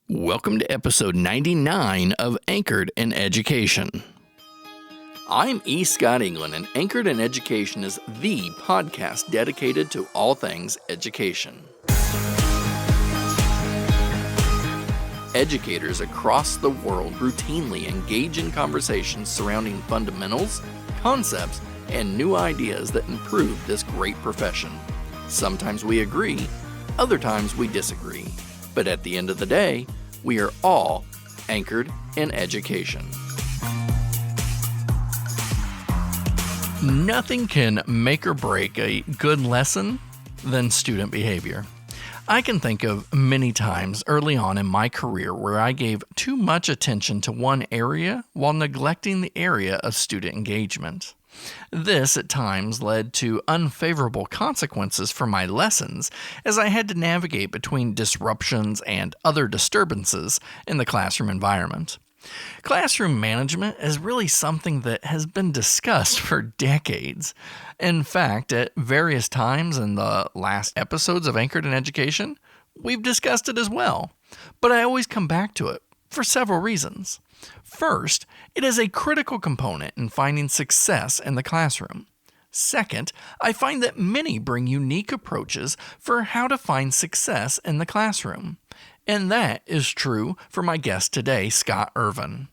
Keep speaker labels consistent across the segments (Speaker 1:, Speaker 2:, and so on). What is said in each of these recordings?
Speaker 1: Welcome to episode 99 of Anchored in Education. I'm E. Scott England, and Anchored in Education is the podcast dedicated to all things education. Educators across the world routinely engage in conversations surrounding fundamentals, concepts, and new ideas that improve this great profession. Sometimes we agree, other times we disagree. But at the end of the day, we are all anchored in education. Nothing can make or break a good lesson than student behavior. I can think of many times early on in my career where I gave too much attention to one area while neglecting the area of student engagement. This, at times, led to unfavorable consequences for my lessons as I had to navigate between disruptions and other disturbances in the classroom environment. Classroom management is really something that has been discussed for decades. In fact, at various times in the last episodes of Anchored in Education, we've discussed it as well. But I always come back to it for several reasons. First, it is a critical component in finding success in the classroom. Second, I find that many bring unique approaches for how to find success in the classroom. And that is true for my guest today, Scott Ervin.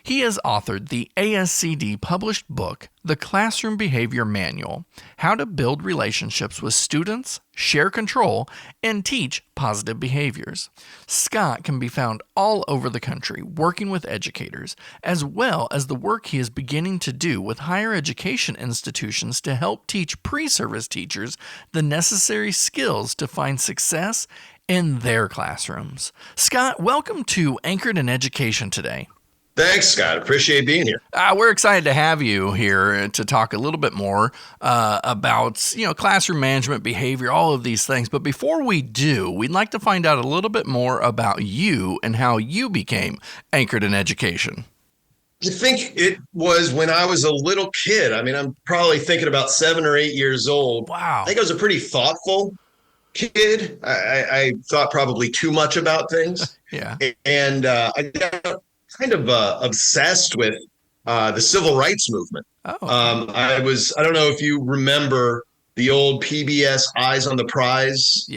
Speaker 1: He has authored the ASCD published book, The Classroom Behavior Manual: How to Build Relationships with Students, Share Control, and Teach Positive Behaviors. Scott can be found all over the country working with educators, as well as the work he is beginning to do with higher education institutions to help teach pre-service teachers the necessary skills to find success in their classrooms. Scott, welcome to Anchored in Education today.
Speaker 2: Thanks, Scott. Appreciate being here.
Speaker 1: We're excited to have you here to talk a little bit more about, classroom management, behavior, all of these things. But before we do, we'd like to find out a little bit more about you and how you became anchored in education.
Speaker 2: I think it was when I was a little kid. I mean, I'm probably thinking about 7 or 8 years old.
Speaker 1: Wow.
Speaker 2: I think I was a pretty thoughtful kid. I thought probably too much about things.
Speaker 1: Yeah.
Speaker 2: And I got kind of obsessed with the civil rights movement.
Speaker 1: Oh.
Speaker 2: I don't know if you remember the old PBS Eyes on the Prize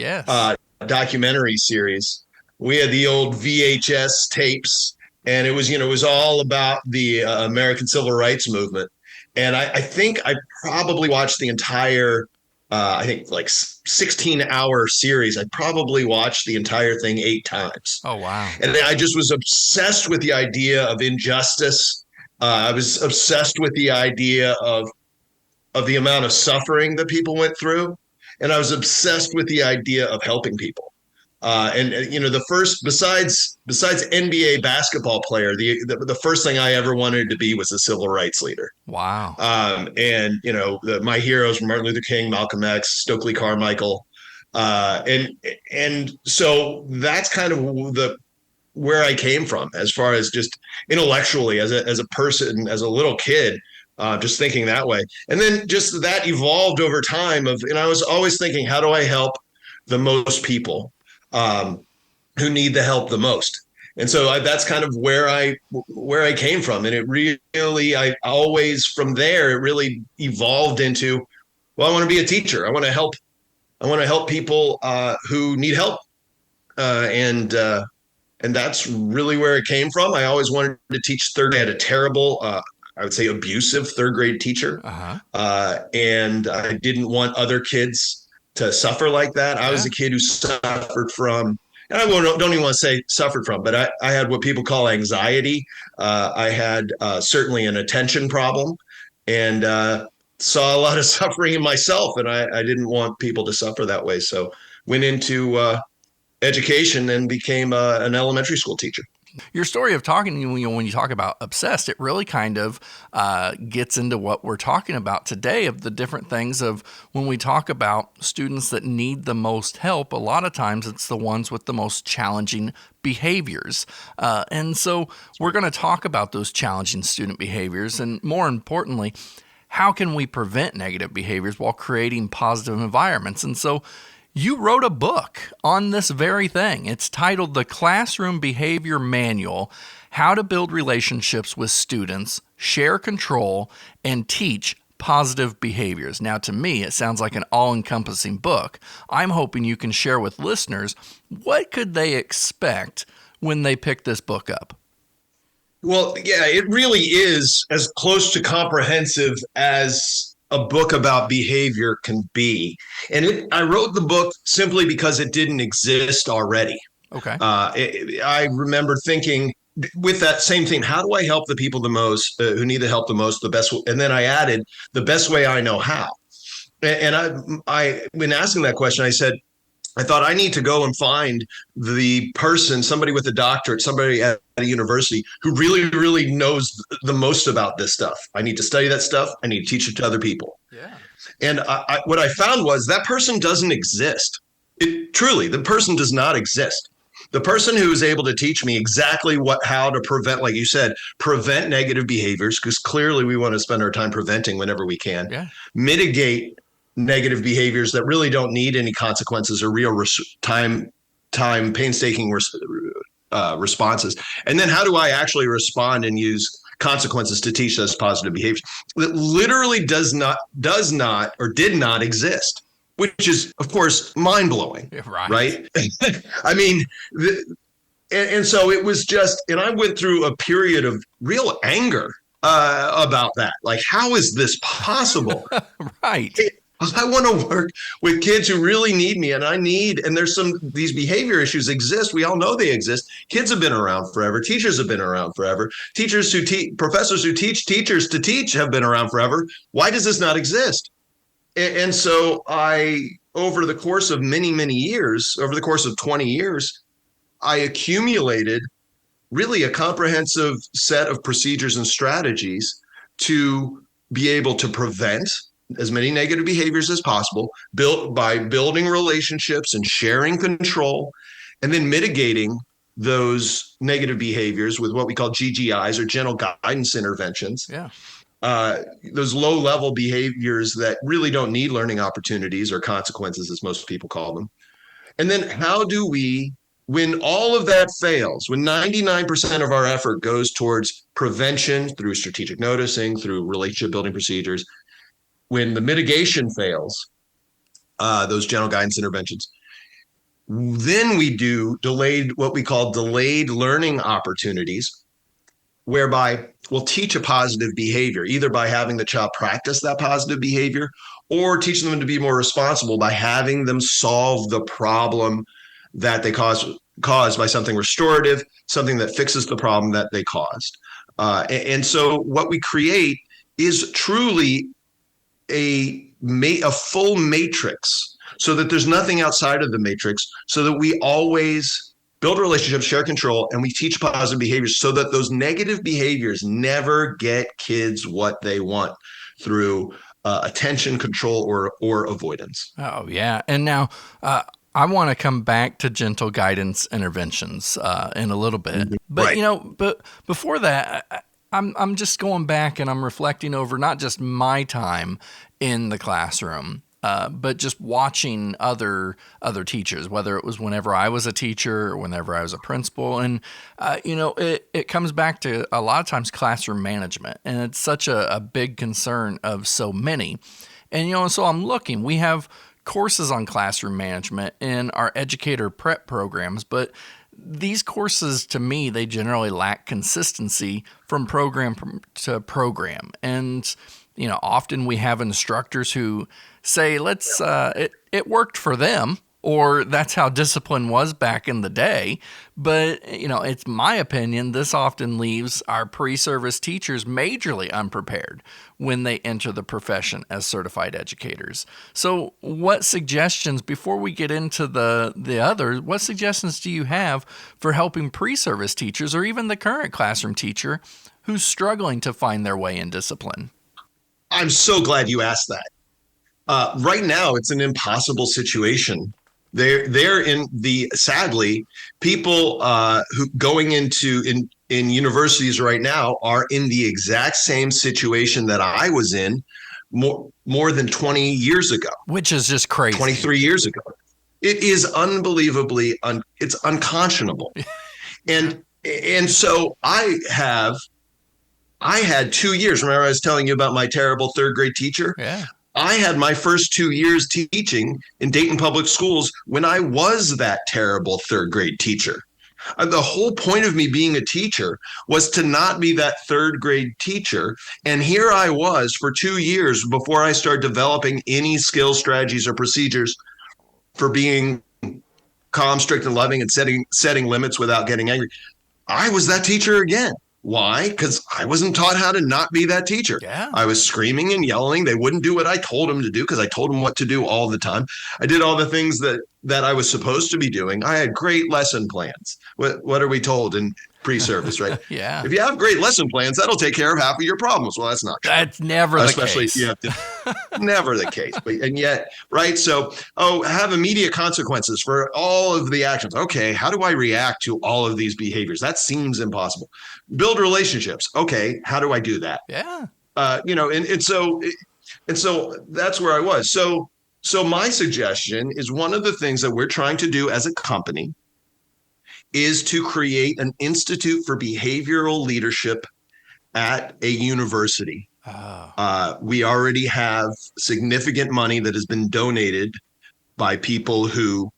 Speaker 2: documentary series. We had the old VHS tapes, and it was all about the American civil rights movement. And I think I probably watched the entire 16-hour series. I probably watched the entire thing 8 times.
Speaker 1: Oh, wow.
Speaker 2: And I just was obsessed with the idea of injustice. I was obsessed with the idea of the amount of suffering that people went through. And I was obsessed with the idea of helping people. The first, besides NBA basketball player, the first thing I ever wanted to be was a civil rights leader.
Speaker 1: Wow.
Speaker 2: My heroes were Martin Luther King, Malcolm X, Stokely Carmichael. And so that's kind of where I came from as far as just intellectually as a person, as a little kid, just thinking that way. And then just that evolved over time I was always thinking, how do I help the most people who need the help the most? And so that's kind of where I came from. And it really, I always, from there, it really evolved into, well, I want to be a teacher. I want to help people who need help. And that's really where it came from. I always wanted to teach third grade. I had a terrible, I would say abusive third grade teacher. And I didn't want other kids to suffer like that. I was a kid who suffered from, and I don't even want to say suffered from, but I had what people call anxiety. I had certainly an attention problem, and saw a lot of suffering in myself, and I didn't want people to suffer that way. So went into education and became an elementary school teacher.
Speaker 1: Your story of talking, when you talk about obsessed, it really kind of gets into what we're talking about today, of the different things of when we talk about students that need the most help. A lot of times it's the ones with the most challenging behaviors. And so we're going to talk about those challenging student behaviors, and more importantly, how can we prevent negative behaviors while creating positive environments? And so You wrote a book on this very thing. It's titled The Classroom Behavior Manual: How to Build Relationships with Students, Share Control, and Teach Positive Behaviors. Now, to me, it sounds like an all-encompassing book. I'm hoping you can share with listeners, what could they expect when they pick this book up?
Speaker 2: Well, yeah, it really is as close to comprehensive as a book about behavior can be. And I wrote the book simply because it didn't exist already.
Speaker 1: Okay.
Speaker 2: I remember thinking with that same thing, how do I help the people the most, who need the help the most, the best? And then I added the best way I know how. And I when asking that question, I thought I need to go and find the person, somebody with a doctorate, somebody at a university who really, really knows the most about this stuff. I need to study that stuff. I need to teach it to other people.
Speaker 1: Yeah.
Speaker 2: And what I found was that person doesn't exist. Truly, the person does not exist. The person who is able to teach me exactly how to prevent, like you said, prevent negative behaviors, because clearly we want to spend our time preventing whenever we can, mitigate negative behaviors that really don't need any consequences or real painstaking responses. And then how do I actually respond and use consequences to teach those positive behaviors that literally does not or did not exist, which is, of course, mind-blowing, right? I mean, and so it was just, and I went through a period of real anger about that. Like, how is this possible?
Speaker 1: Right.
Speaker 2: I want to work with kids who really need me, and these behavior issues exist. We all know they exist. Kids have been around forever. Teachers have been around forever. Professors who teach teachers to teach have been around forever. Why does this not exist? And so over the course of many, many years, over the course of 20 years, I accumulated really a comprehensive set of procedures and strategies to be able to prevent as many negative behaviors as possible, built by building relationships and sharing control, and then mitigating those negative behaviors with what we call GGIs, or gentle guidance interventions.
Speaker 1: Yeah.
Speaker 2: Those low-level behaviors that really don't need learning opportunities or consequences, as most people call them. And then how do we, when all of that fails, when 99% of our effort goes towards prevention through strategic noticing, through relationship building procedures, when the mitigation fails, those gentle guidance interventions, then we do what we call delayed learning opportunities, whereby we'll teach a positive behavior, either by having the child practice that positive behavior or teaching them to be more responsible by having them solve the problem that they caused by something restorative, something that fixes the problem that they caused. And so what we create is truly a full matrix, so that there's nothing outside of the matrix, so that we always build relationships, share control, and we teach positive behaviors so that those negative behaviors never get kids what they want through attention, control, or avoidance.
Speaker 1: Oh, yeah. And now I want to come back to gentle guidance interventions in a little bit. But, but before that, I'm just going back and I'm reflecting over not just my time in the classroom, but just watching other teachers, whether it was whenever I was a teacher or whenever I was a principal. And, it comes back to a lot of times classroom management. And it's such a big concern of so many. And, so I'm looking, we have courses on classroom management in our educator prep programs, but these courses, to me, they generally lack consistency from program to program. And, often we have instructors who say, it worked for them, or that's how discipline was back in the day. But, it's my opinion, this often leaves our pre-service teachers majorly unprepared when they enter the profession as certified educators. So what suggestions, before we get into the others, what suggestions do you have for helping pre-service teachers or even the current classroom teacher who's struggling to find their way in discipline?
Speaker 2: I'm so glad you asked that. Right now, it's an impossible situation. Sadly, people who going in universities right now are in the exact same situation that I was in more than 20 years ago.
Speaker 1: Which is just crazy.
Speaker 2: 23 years ago. It is unbelievably it's unconscionable. And so I had 2 years. Remember, I was telling you about my terrible third grade teacher?
Speaker 1: Yeah.
Speaker 2: I had my first 2 years teaching in Dayton Public Schools when I was that terrible third grade teacher. The whole point of me being a teacher was to not be that third grade teacher. And here I was for 2 years before I started developing any skills, strategies, or procedures for being calm, strict, and loving and setting limits without getting angry. I was that teacher again. Why? Because I wasn't taught how to not be that teacher.
Speaker 1: Yeah.
Speaker 2: I was screaming and yelling. They wouldn't do what I told them to do because I told them what to do all the time. I did all the things that I was supposed to be doing. I had great lesson plans. What are we told in pre-service, right?
Speaker 1: Yeah.
Speaker 2: If you have great lesson plans, that'll take care of half of your problems. Well, that's not true.
Speaker 1: That's never the case.
Speaker 2: You have to, never the case. And yet, right? So, have immediate consequences for all of the actions. Okay, how do I react to all of these behaviors? That seems impossible. Build relationships. Okay, how do I do that?
Speaker 1: Yeah.
Speaker 2: And so that's where I was. So my suggestion is one of the things that we're trying to do as a company is to create an institute for behavioral leadership at a university.
Speaker 1: Oh.
Speaker 2: We already have significant money that has been donated by people who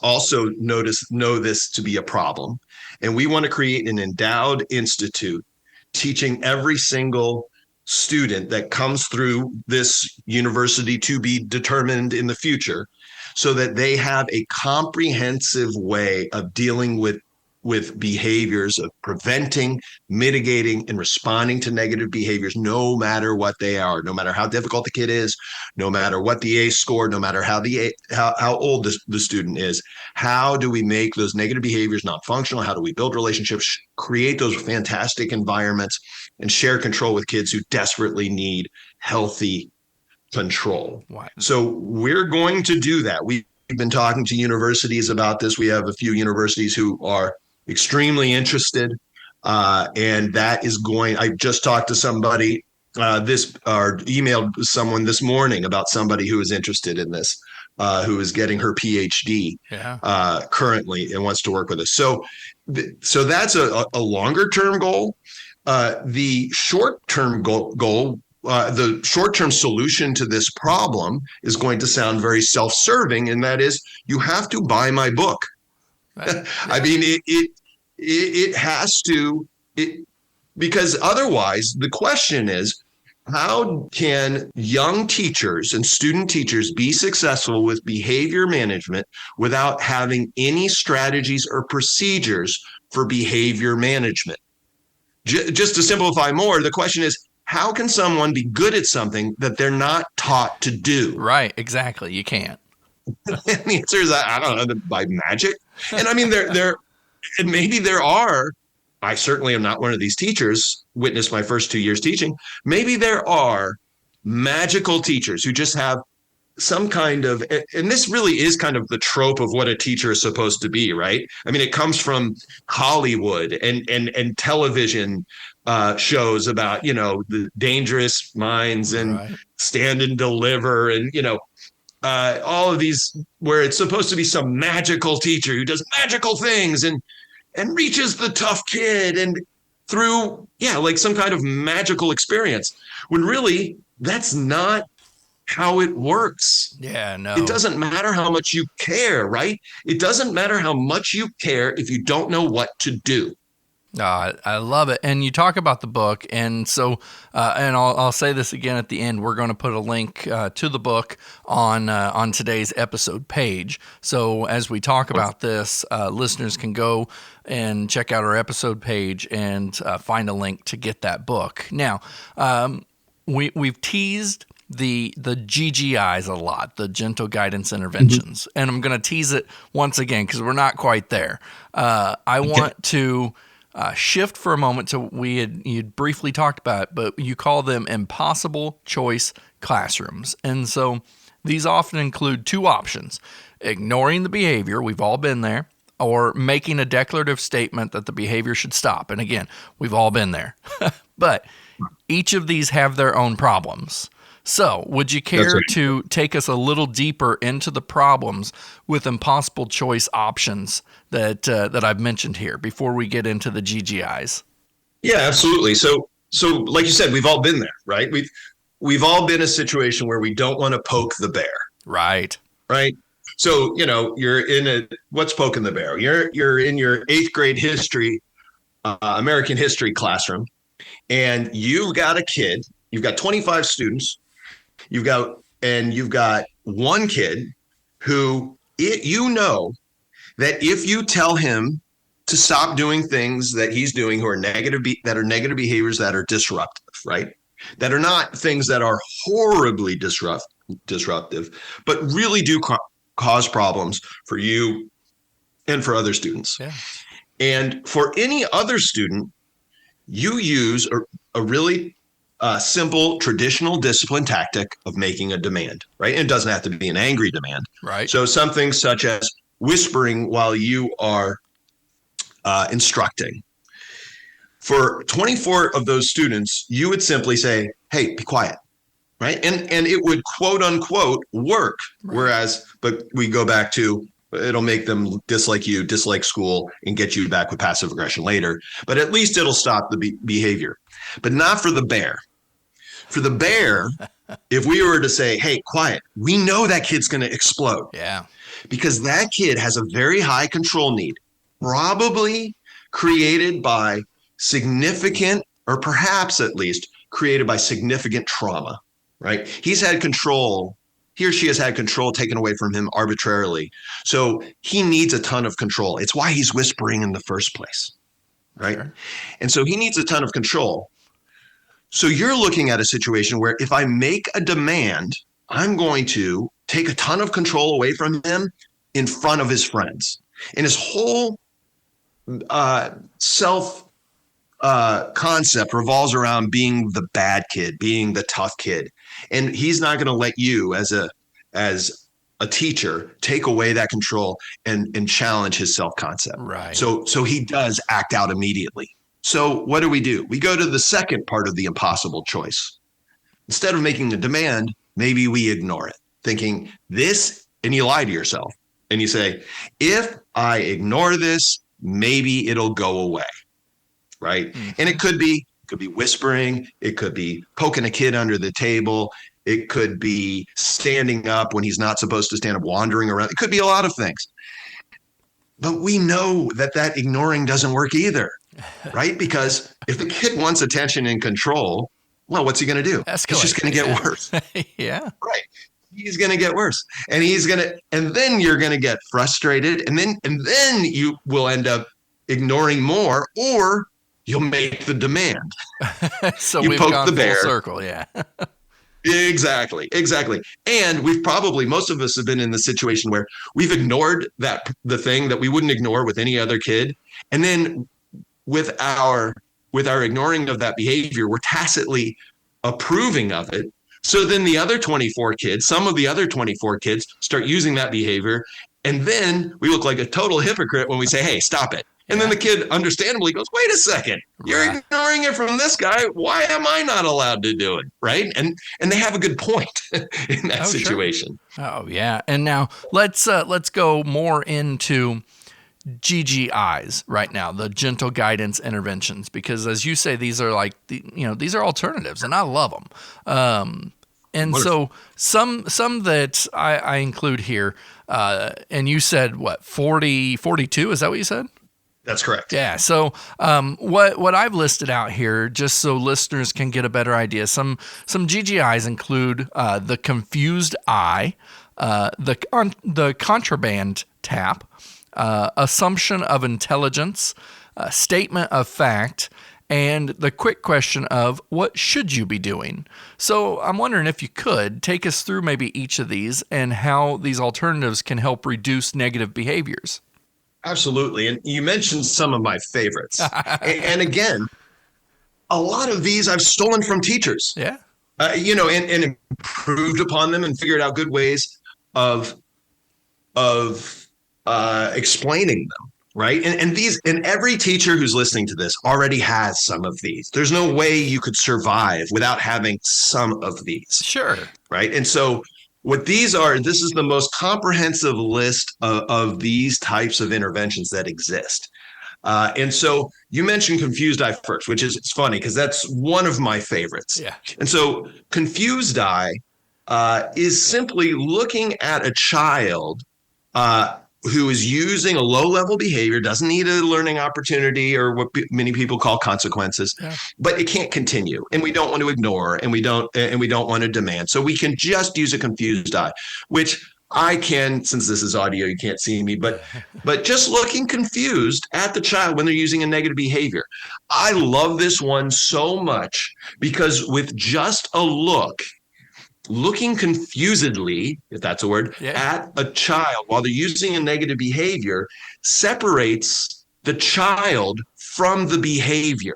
Speaker 2: also know this to be a problem. And we want to create an endowed institute teaching every single student that comes through this university to be determined in the future so that they have a comprehensive way of dealing with behaviors, of preventing, mitigating, and responding to negative behaviors, no matter what they are, no matter how difficult the kid is, no matter what the ACE score, no matter how old the student is. How do we make those negative behaviors non-functional? How do we build relationships, create those fantastic environments, and share control with kids who desperately need healthy control?
Speaker 1: Wow.
Speaker 2: So we're going to do that. We've been talking to universities about this. We have a few universities who are extremely interested. And that is I just talked to somebody or emailed someone this morning about somebody who is interested in this, who is getting her PhD currently and wants to work with us. So that's a longer term goal. The short-term goal, the short-term solution to this problem is going to sound very self-serving, and that is you have to buy my book. Right. Yeah. I mean, it has to, because otherwise the question is, how can young teachers and student teachers be successful with behavior management without having any strategies or procedures for behavior management? Just to simplify more, the question is, how can someone be good at something that they're not taught to do?
Speaker 1: Right, exactly. You can't.
Speaker 2: The answer is, I don't know, by magic. And I mean, maybe there are. I certainly am not one of these teachers, witnessed my first 2 years teaching. Maybe there are magical teachers who just have some kind of, and this really is kind of the trope of what a teacher is supposed to be, right? I mean, it comes from Hollywood and television shows about, the dangerous minds and right. Stand and Deliver and, all of these where it's supposed to be some magical teacher who does magical things and reaches the tough kid and through, like some kind of magical experience, when really that's not how it works.
Speaker 1: Yeah, no.
Speaker 2: It doesn't matter how much you care, right? It doesn't matter how much you care if you don't know what to do.
Speaker 1: I love it. And you talk about the book. And so, and I'll say this again at the end, we're going to put a link to the book on today's episode page. So as we talk about this, listeners can go and check out our episode page and find a link to get that book. Now, we've teased the GGIs a lot, the gentle guidance interventions. Mm-hmm. And I'm going to tease it once again because we're not quite there. I want to shift for a moment to you'd briefly talked about it, but you call them impossible choice classrooms. And so these often include two options: ignoring the behavior, we've all been there, or making a declarative statement that the behavior should stop. And again, we've all been there. But each of these have their own problems. So, would you
Speaker 2: That's
Speaker 1: care
Speaker 2: right.
Speaker 1: to take us a little deeper into the problems with impossible choice options that I've mentioned here before we get into the GGIs?
Speaker 2: Yeah, absolutely. So like you said, we've all been there, right? We've all been in a situation where we don't want to poke the bear,
Speaker 1: Right.
Speaker 2: right? So, you're in what's poking the bear? You're in your 8th grade history, American history classroom, and you've got a kid, you've got 25 students, you've got one kid who that if you tell him to stop doing things that he's doing who are negative behaviors that are disruptive, right? That are not things that are horribly disruptive, but really do cause problems for you and for other students.
Speaker 1: Yeah.
Speaker 2: And for any other student, you use a really simple traditional discipline tactic of making a demand, right? And it doesn't have to be an angry demand.
Speaker 1: Right.
Speaker 2: So something such as whispering while you are instructing. For 24 of those students, you would simply say, hey, be quiet, right? And it would quote unquote work. Right. But we go back to, it'll make them dislike you, dislike school, and get you back with passive aggression later. But at least it'll stop the behavior. But not for the bear. For the bear, if we were to say, hey, quiet, we know that kid's going to explode.
Speaker 1: Yeah.
Speaker 2: Because that kid has a very high control need, probably created by significant, or perhaps at least created by significant trauma, right? He or she has had control taken away from him arbitrarily. So he needs a ton of control. It's why he's whispering in the first place, right? Sure. And so he needs a ton of control. So you're looking at a situation where if I make a demand, I'm going to take a ton of control away from him in front of his friends. And his whole self concept revolves around being the bad kid, being the tough kid. And he's not going to let you as a teacher take away that control and challenge his self concept.
Speaker 1: Right.
Speaker 2: So he does act out immediately. So what do? We go to the second part of the impossible choice. Instead of making a demand, maybe we ignore it, thinking this, and you lie to yourself and you say, if I ignore this, maybe it'll go away, right? Mm-hmm. And it could be whispering, it could be poking a kid under the table, it could be standing up when he's not supposed to stand up, wandering around. It could be a lot of things. But we know that ignoring doesn't work either, right? Because if the kid wants attention and control, well, what's he going to do? It's just going to get worse.
Speaker 1: Yeah.
Speaker 2: Right. He's going to get worse. And then you're going to get frustrated. And then you will end up ignoring more, or you'll make the demand.
Speaker 1: So
Speaker 2: you
Speaker 1: we've
Speaker 2: poke
Speaker 1: gone
Speaker 2: the bear.
Speaker 1: Full circle. Yeah.
Speaker 2: Exactly. And most of us have been in the situation where we've ignored the thing that we wouldn't ignore with any other kid. And then with our ignoring of that behavior, we're tacitly approving of it. So then some of the other 24 kids start using that behavior. And then we look like a total hypocrite when we say, hey, stop it. And then the kid understandably goes, wait a second, you're ignoring it from this guy. Why am I not allowed to do it? Right. And they have a good point in that situation.
Speaker 1: Sure. Oh, yeah. And now let's go more into GGIs right now, the gentle guidance interventions, because as you say, these are these are alternatives and I love them. And wonderful. So some that I include here, and you said what, 42? Is that what you said?
Speaker 2: That's correct.
Speaker 1: Yeah. So what I've listed out here, just so listeners can get a better idea, some GGIs include the confused eye, the contraband tap, assumption of intelligence, statement of fact, and the quick question of what should you be doing? So I'm wondering if you could take us through maybe each of these and how these alternatives can help reduce negative behaviors.
Speaker 2: Absolutely. And you mentioned some of my favorites. And again, a lot of these I've stolen from teachers.
Speaker 1: Yeah.
Speaker 2: And improved upon them and figured out good ways of explaining them. right? And every teacher who's listening to this already has some of these. There's no way you could survive without having some of these.
Speaker 1: Sure.
Speaker 2: Right. And so what these are, this is the most comprehensive list of these types of interventions that exist. And so you mentioned confused eye first, which is it's funny because that's one of my favorites.
Speaker 1: Yeah.
Speaker 2: And so confused eye is simply looking at a child who is using a low-level behavior, doesn't need a learning opportunity or what many people call consequences, but it can't continue, and we don't want to ignore, and we don't want to demand. So we can just use a confused eye, which I can, since this is audio, you can't see me, but just looking confused at the child when they're using a negative behavior. I love this one so much because with just a looking confusedly, if that's a word, at a child while they're using a negative behavior separates the child from the behavior.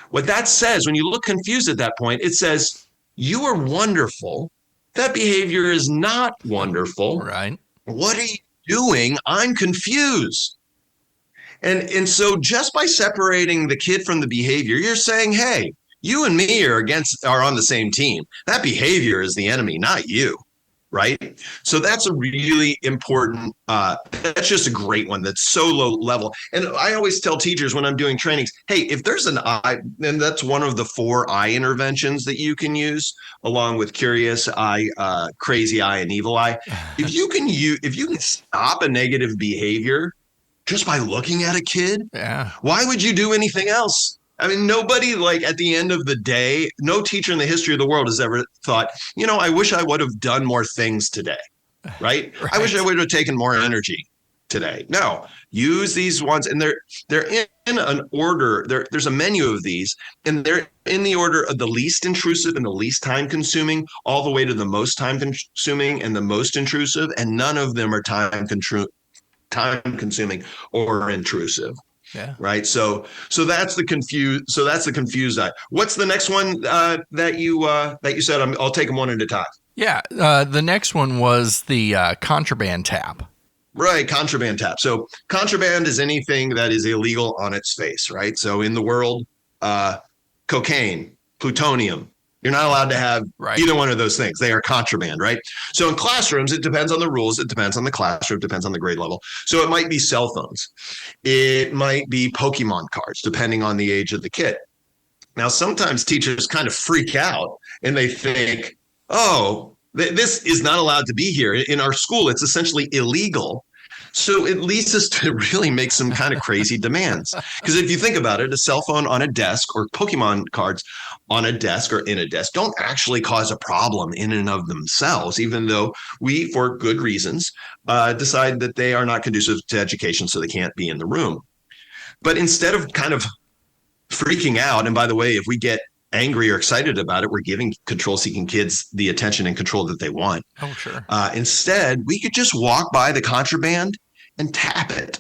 Speaker 2: What that says, when you look confused at that point, it says, you are wonderful. That behavior is not wonderful.
Speaker 1: Right.
Speaker 2: What are you doing? I'm confused. And so just by separating the kid from the behavior, you're saying, hey, you and me are on the same team. That behavior is the enemy, not you, right? So that's a really important, that's just a great one that's so low level. And I always tell teachers when I'm doing trainings, hey, if there's an eye, and that's one of the 4 eye interventions that you can use along with curious eye, crazy eye, and evil eye. If you can stop a negative behavior just by looking at a kid, why would you do anything else? I mean, nobody, like, at the end of the day, no teacher in the history of the world has ever thought, I wish I would have done more things today, right? I wish I would have taken more energy today. No, use these ones, and they're in an order. There's a menu of these, and they're in the order of the least intrusive and the least time consuming, all the way to the most time consuming and the most intrusive, and none of them are time consuming or intrusive.
Speaker 1: Yeah.
Speaker 2: Right. So that's the confused eye. What's the next one that you said? I'll take them one at a time.
Speaker 1: Yeah. The next one was the contraband tap.
Speaker 2: Right. Contraband tap. So contraband is anything that is illegal on its face. Right. So in the world, cocaine, plutonium. You're not allowed to have either one of those things. They are contraband, right? So in classrooms, it depends on the rules. It depends on the classroom. It depends on the grade level. So it might be cell phones. It might be Pokemon cards, depending on the age of the kid. Now, sometimes teachers kind of freak out and they think, oh, this is not allowed to be here. In our school, it's essentially illegal. So it leads us to really make some kind of crazy demands. Because if you think about it, a cell phone on a desk or Pokemon cards on a desk or in a desk don't actually cause a problem in and of themselves, even though we, for good reasons, decide that they are not conducive to education, so they can't be in the room. But instead of kind of freaking out, and by the way, if we get angry or excited about it, we're giving control-seeking kids the attention and control that they want.
Speaker 1: Oh, sure.
Speaker 2: Instead, we could just walk by the contraband and tap it.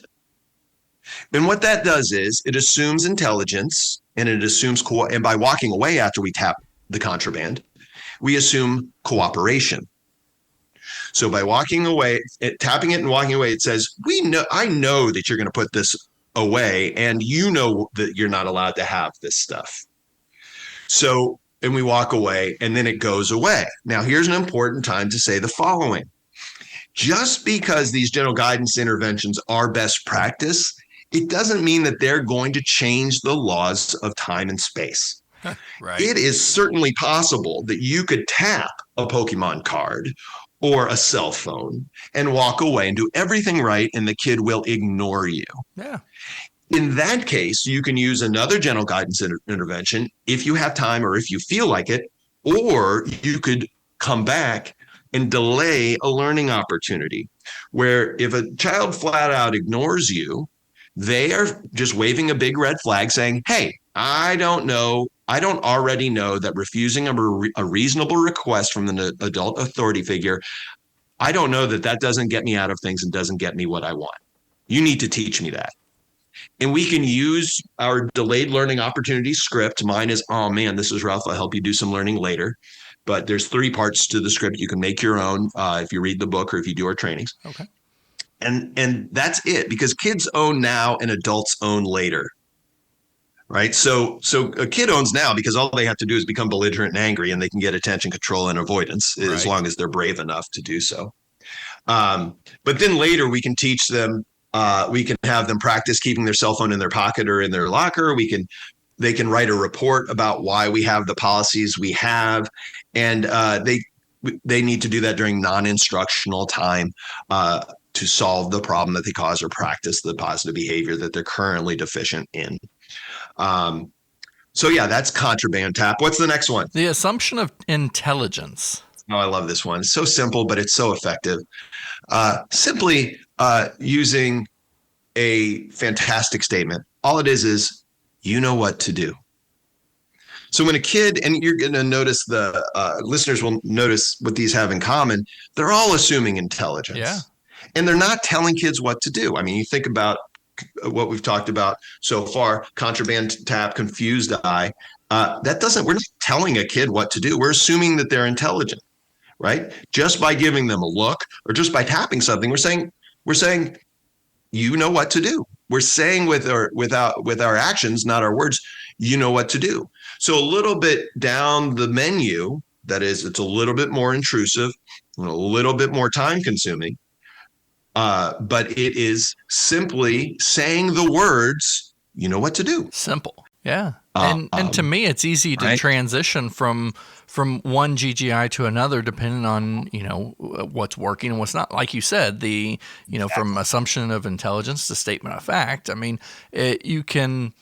Speaker 2: And what that does is it assumes intelligence, and it assumes and by walking away after we tap the contraband, we assume cooperation. So by walking away, tapping it and walking away, it says, I know that you're going to put this away, and you know that you're not allowed to have this stuff. So, and we walk away, and then it goes away. Now, here's an important time to say the following. Just because these general guidance interventions are best practice, it doesn't mean that they're going to change the laws of time and space.
Speaker 1: Right.
Speaker 2: It is certainly possible that you could tap a Pokemon card or a cell phone and walk away and do everything right, and the kid will ignore you.
Speaker 1: Yeah.
Speaker 2: In that case, you can use another general guidance intervention if you have time or if you feel like it, or you could come back and delay a learning opportunity where if a child flat out ignores you, they are just waving a big red flag saying, hey, I don't already know that refusing a reasonable request from an adult authority figure, I don't know that doesn't get me out of things and doesn't get me what I want. You need to teach me that. And we can use our delayed learning opportunity script. Mine is, oh man, this is rough. I'll help you do some learning later. But there's 3 parts to the script. You can make your own if you read the book or if you do our trainings.
Speaker 1: Okay.
Speaker 2: And that's it, because kids own now and adults own later. Right. So a kid owns now because all they have to do is become belligerent and angry, and they can get attention, control, and avoidance as long as they're brave enough to do so. But then later we can teach them, we can have them practice keeping their cell phone in their pocket or in their locker. They can write a report about why we have the policies we have. And they need to do that during non-instructional time to solve the problem that they cause or practice the positive behavior that they're currently deficient in. So yeah, that's contraband tap. What's the next one?
Speaker 1: The assumption of intelligence.
Speaker 2: Oh, I love this one. It's so simple, but it's so effective. Simply using a fantastic statement. All it is you know what to do. So when a kid, and you're going to notice the listeners will notice what these have in common, they're all assuming intelligence.
Speaker 1: Yeah.
Speaker 2: And they're not telling kids what to do. I mean, you think about what we've talked about so far, contraband tap, confused eye. We're not telling a kid what to do. We're assuming that they're intelligent, right? Just by giving them a look or just by tapping something, we're saying, you know what to do. We're saying with our actions, not our words, you know what to do. So a little bit down the menu, that is, it's a little bit more intrusive and a little bit more time consuming. But it is simply saying the words, you know what to do.
Speaker 1: Simple. Yeah. And to me, it's easy to transition from one GGI to another, depending on, what's working and what's not. Like you said, from assumption of intelligence to statement of fact. I mean, you can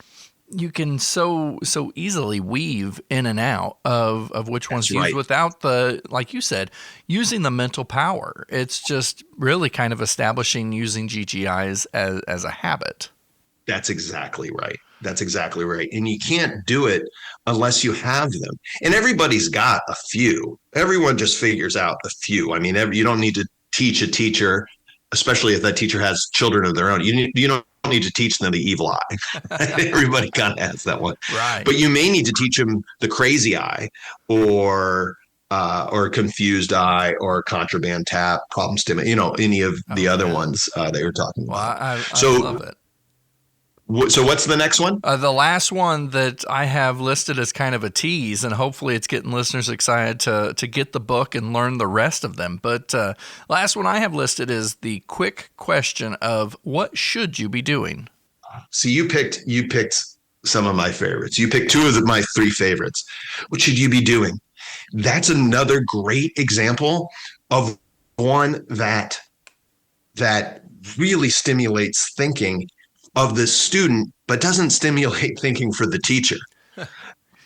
Speaker 1: so easily weave in and out of which one's used without like you said, using the mental power. It's just really kind of establishing using GGIs as a habit.
Speaker 2: That's exactly right. And you can't do it unless you have them. And everybody's got a few. Everyone just figures out a few. I mean, you don't need to teach a teacher, especially if that teacher has children of their own. You don't need to teach them the evil eye. Everybody kind of has that one.
Speaker 1: Right.
Speaker 2: But you may need to teach them the crazy eye or confused eye or contraband tap, problem statement, any of the other ones that you're talking about.
Speaker 1: I love it.
Speaker 2: So what's the next one?
Speaker 1: The last one that I have listed as kind of a tease, and hopefully it's getting listeners excited to get the book and learn the rest of them. But last one I have listed is the quick question of what should you be doing?
Speaker 2: So you picked some of my favorites. You picked two of my three favorites. What should you be doing? That's another great example of one that really stimulates thinking of the student, but doesn't stimulate thinking for the teacher.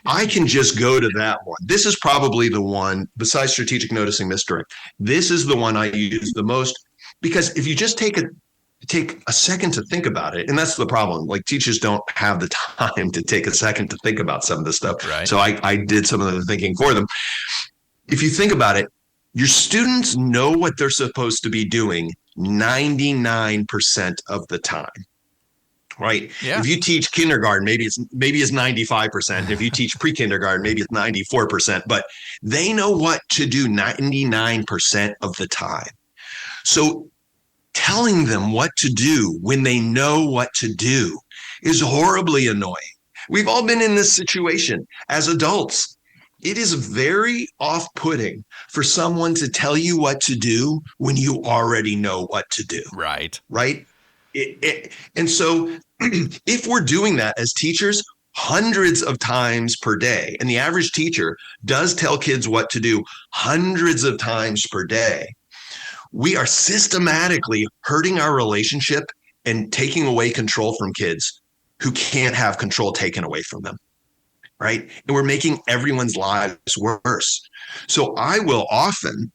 Speaker 2: I can just go to that one. This is probably the one, besides strategic noticing, misdirect. This is the one I use the most, because if you just take a second to think about it, and that's the problem. Like, teachers don't have the time to take a second to think about some of this stuff.
Speaker 1: Right.
Speaker 2: So I did some of the thinking for them. If you think about it, your students know what they're supposed to be doing 99% of the time. Right.
Speaker 1: Yeah.
Speaker 2: If you teach kindergarten, maybe it's 95%. If you teach pre-kindergarten, maybe it's 94%, but they know what to do 99% of the time. So telling them what to do when they know what to do is horribly annoying. We've all been in this situation as adults. It is very off-putting for someone to tell you what to do when you already know what to do.
Speaker 1: Right.
Speaker 2: Right. And so if we're doing that as teachers hundreds of times per day, and the average teacher does tell kids what to do hundreds of times per day, we are systematically hurting our relationship and taking away control from kids who can't have control taken away from them. Right. And we're making everyone's lives worse. So I will often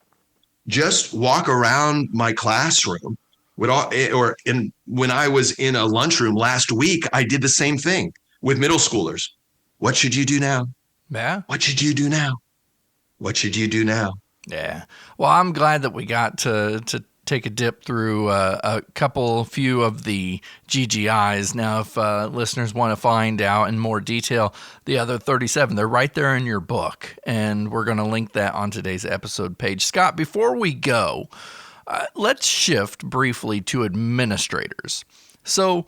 Speaker 2: just walk around my classroom when I was in a lunchroom last week, I did the same thing with middle schoolers. What should you do now?
Speaker 1: Yeah.
Speaker 2: What should you do now? What should you do now?
Speaker 1: Yeah. Well, I'm glad that we got to take a dip through few of the GGIs. Now, if listeners want to find out in more detail the other 37, they're right there in your book, and we're going to link that on today's episode page. Scott, before we go, Let's shift briefly to administrators. So,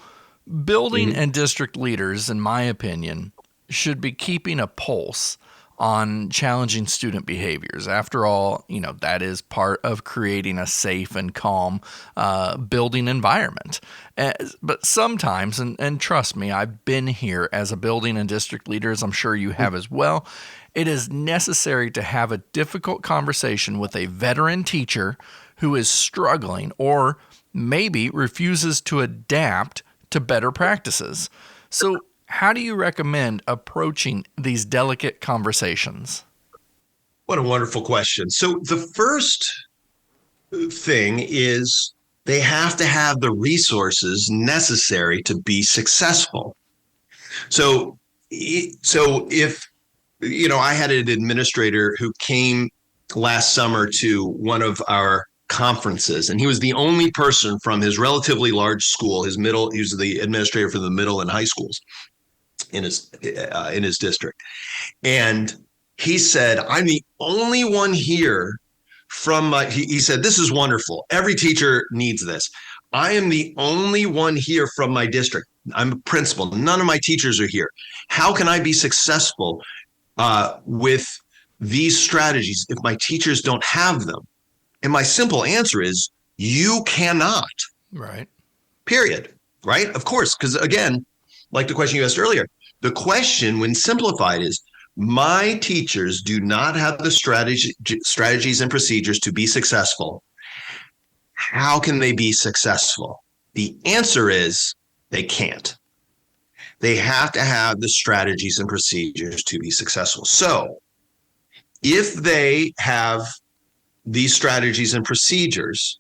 Speaker 1: building and district leaders, in my opinion, should be keeping a pulse on challenging student behaviors. After all, that is part of creating a safe and calm building environment. But sometimes, and trust me, I've been here as a building and district leader, as I'm sure you have as well, it is necessary to have a difficult conversation with a veteran teacher who is struggling or maybe refuses to adapt to better practices. So, how do you recommend approaching these delicate conversations?
Speaker 2: What a wonderful question. So the first thing is they have to have the resources necessary to be successful. So if, I had an administrator who came last summer to one of our conferences, and he was the only person from his relatively large school, he was the administrator for the middle and high schools in his district. And he said, I'm the only one here he said, this is wonderful. Every teacher needs this. I am the only one here from my district. I'm a principal. None of my teachers are here. How can I be successful with these strategies if my teachers don't have them? And my simple answer is, you cannot.
Speaker 1: Right.
Speaker 2: Period. Right? Of course. Because again, like the question you asked earlier, the question, when simplified, is my teachers do not have the strategies and procedures to be successful. How can they be successful? The answer is they can't. They have to have the strategies and procedures to be successful. So if they have these strategies and procedures,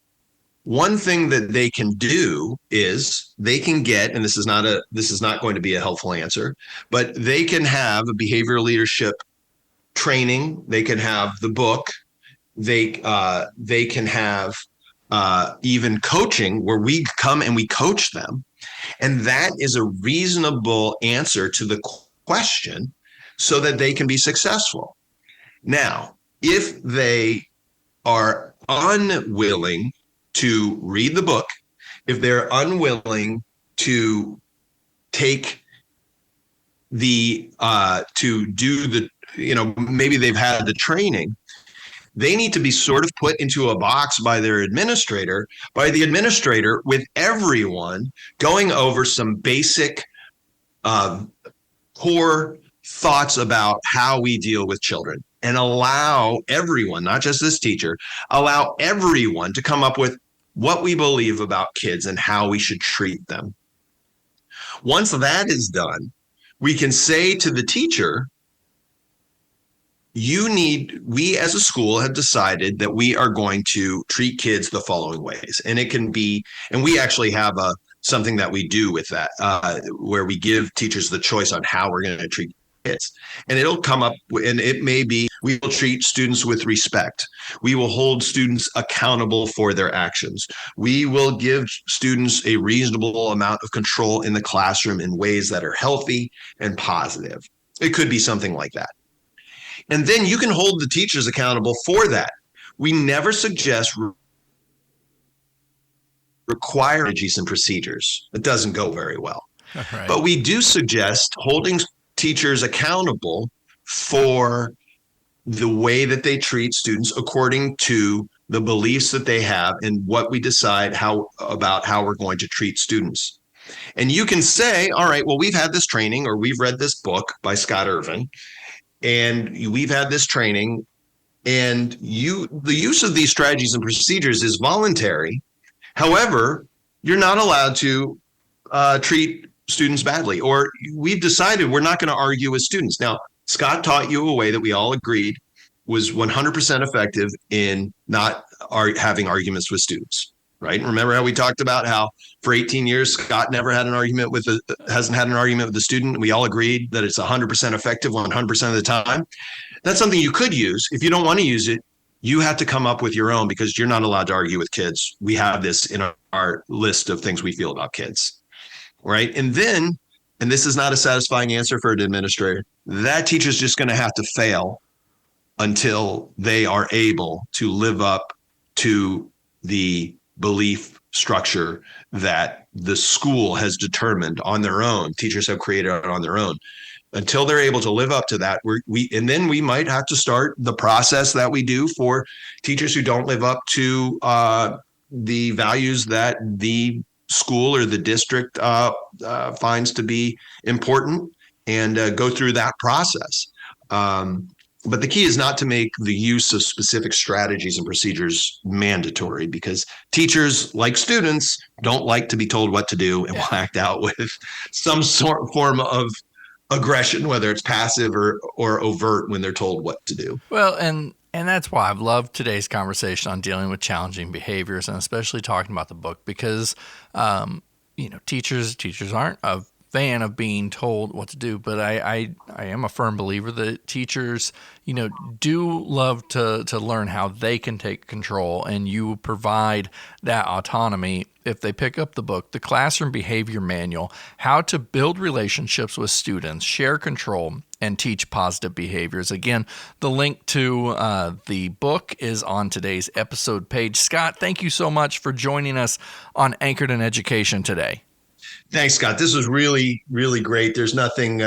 Speaker 2: one thing that they can do is they can get, and this is not going to be a helpful answer, but they can have a behavioral leadership training. They can have the book. They can have even coaching where we come and we coach them. And that is a reasonable answer to the question so that they can be successful. Now, if they are unwilling to read the book, if they're unwilling to take to do the, maybe they've had the training, they need to be sort of put into a box by the administrator with everyone going over some basic core thoughts about how we deal with children, and allow everyone, not just this teacher, allow everyone to come up with what we believe about kids and how we should treat them. Once that is done, we can say to the teacher, we as a school have decided that we are going to treat kids the following ways. And it can be, and we actually have something that we do with that, where we give teachers the choice on how we're going to treat kids. And it'll come up, and it may be, we will treat students with respect. We will hold students accountable for their actions. We will give students a reasonable amount of control in the classroom in ways that are healthy and positive. It could be something like that. And then you can hold the teachers accountable for that. We never suggest require strategies and procedures. It doesn't go very well.
Speaker 1: Right.
Speaker 2: But we do suggest holding teachers accountable for the way that they treat students according to the beliefs that they have and what we decide about how we're going to treat students. And you can say, all right, well, we've had this training, or we've read this book by Scott Ervin, and we've had this training, and the use of these strategies and procedures is voluntary. However, you're not allowed to treat students badly, or we've decided we're not going to argue with students. Now, Scott taught you a way that we all agreed was 100% effective in not having arguments with students, right? Remember how we talked about how for 18 years, Scott hasn't had an argument with the student. We all agreed that it's 100% effective 100% of the time. That's something you could use. If you don't want to use it, you have to come up with your own, because you're not allowed to argue with kids. We have this in our list of things we feel about kids. Right. And this is not a satisfying answer for an administrator, that teacher's just going to have to fail until they are able to live up to the belief structure that the school has determined on their own, teachers have created on their own. Until they're able to live up to that, and then we might have to start the process that we do for teachers who don't live up to the values that the school or the district finds to be important, and go through that process. But the key is not to make the use of specific strategies and procedures mandatory, because teachers, like students, don't like to be told what to do and will act out with some form of aggression, whether it's passive or overt, when they're told what to do.
Speaker 1: Well, and that's why I've loved today's conversation on dealing with challenging behaviors, and especially talking about the book, because teachers aren't a fan of being told what to do, but I am a firm believer that teachers, do love to learn how they can take control, and you provide that autonomy if they pick up the book, The Classroom Behavior Manual, How to Build Relationships with Students, Share Control, and Teach Positive Behaviors. Again, the link to the book is on today's episode page. Scott, thank you so much for joining us on Anchored in Education today.
Speaker 2: Thanks, Scott. This was really, really great. There's nothing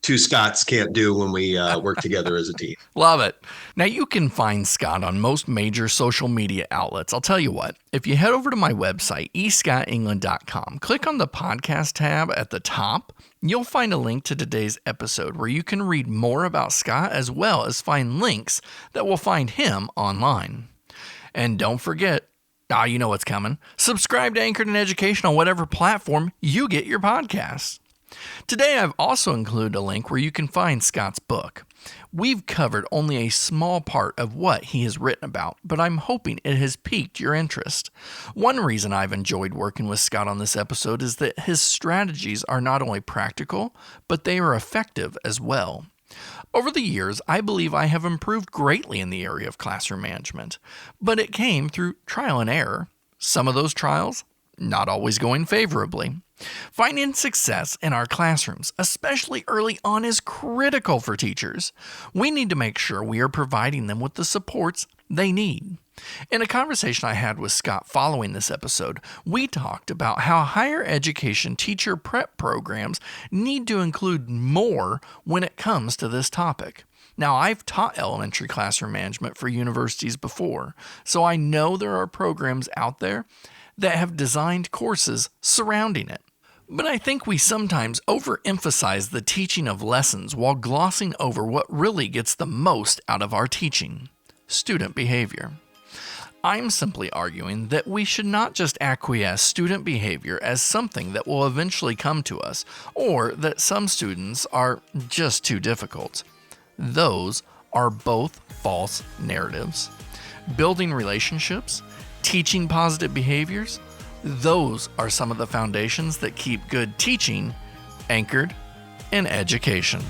Speaker 2: two Scotts can't do when we work together as a team.
Speaker 1: Love it. Now, you can find Scott on most major social media outlets. I'll tell you what, if you head over to my website, escottengland.com, click on the podcast tab at the top, you'll find a link to today's episode where you can read more about Scott, as well as find links that will find him online. And don't forget, you know what's coming. Subscribe to Anchored in Education on whatever platform you get your podcasts. Today, I've also included a link where you can find Scott's book. We've covered only a small part of what he has written about, but I'm hoping it has piqued your interest. One reason I've enjoyed working with Scott on this episode is that his strategies are not only practical, but they are effective as well. Over the years, I believe I have improved greatly in the area of classroom management, but it came through trial and error. Some of those trials, not always going favorably. Finding success in our classrooms, especially early on, is critical for teachers. We need to make sure we are providing them with the supports they need. In a conversation I had with Scott following this episode, we talked about how higher education teacher prep programs need to include more when it comes to this topic. Now, I've taught elementary classroom management for universities before, so I know there are programs out there that have designed courses surrounding it. But I think we sometimes overemphasize the teaching of lessons while glossing over what really gets the most out of our teaching: student behavior. I'm simply arguing that we should not just acquiesce student behavior as something that will eventually come to us, or that some students are just too difficult. Those are both false narratives. Building relationships, teaching positive behaviors, those are some of the foundations that keep good teaching anchored in education.